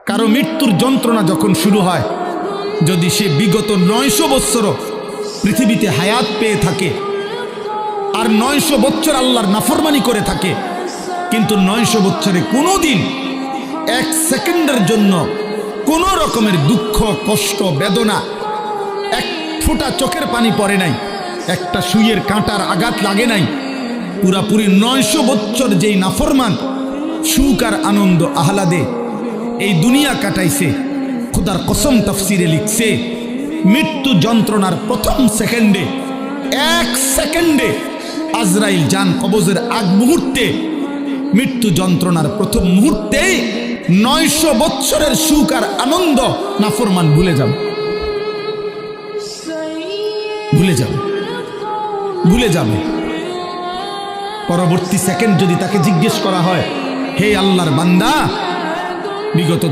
কারো মৃত্যুর যন্ত্রণা যখন শুরু হয়, যদি সে বিগত 900 বৎসরও পৃথিবীতে হায়াত পেয়ে থাকে আর 900 বৎসর আল্লাহর নাফরমানি করে থাকে, কিন্তু 900 বৎসরে কোনো দিন 1 সেকেন্ডের জন্য কোনো রকমের দুঃখ, কষ্ট, বেদনা, এক ফোঁটা চোখের পানি পড়ে নাই, একটা সুইয়ের কাঁটার আঘাত লাগে নাই, পুরাপুরি 900 বৎসর যেই নাফরমান সুখ আর আনন্দ আহ্লাদে এই দুনিয়া কাটাইছে, খোদার কসম তাফসিরে লিখছে মৃত্যু যন্ত্রণার প্রথম সেকেন্ডে, 1 সেকেন্ডে আজরাইল জান কবজের আগ মুহূর্তে, মৃত্যু যন্ত্রণার প্রথম মুহূর্তে 900 বৎসরের সুখ আর আনন্দ নাফরমান ভুলে যাবে, ভুলে যাবে, ভুলে যাবে। পরবর্তী সেকেন্ড যদি তাকে জিজ্ঞেস করা হয়, হে আল্লাহর বান্দা, বিগত